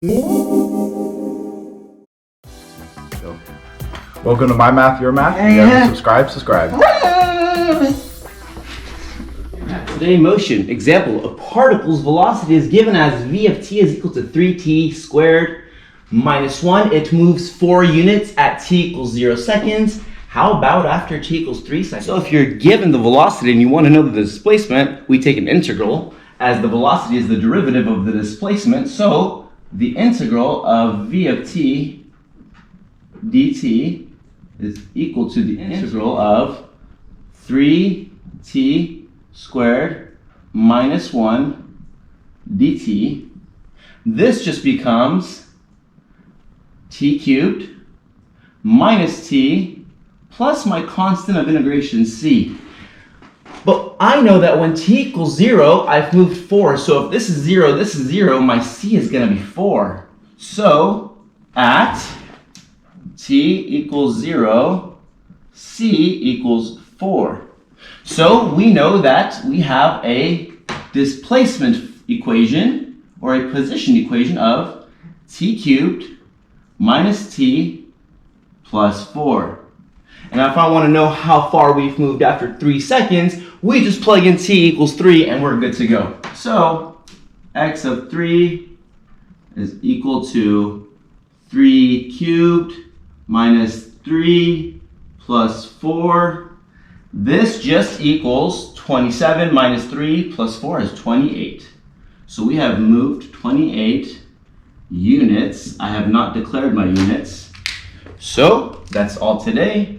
Welcome to MyMathYourMath. You guys subscribe. Today, motion. Example, a particle's velocity is given as v of t is equal to 3t squared minus 1. It moves 4 units at t equals 0 seconds. How about after t equals 3 seconds? So if you're given the velocity and you want to know the displacement, we take an integral, as the velocity is the derivative of the displacement. So the integral of v of t dt is equal to the integral of 3t squared minus 1 dt. This just becomes t cubed minus t plus my constant of integration c. But I know that when t equals 0, I've moved 4. So if this is 0, my c is going to be 4. So at t equals 0, c equals 4. So we know that we have a displacement equation, or a position equation, of t cubed minus t plus 4. And if I want to know how far we've moved after 3 seconds, we just plug in t equals 3 and we're good to go. So x of 3 is equal to 3 cubed minus 3 plus 4. This just equals 27 minus 3 plus 4 is 28. So we have moved 28 units. I have not declared my units. So that's all today.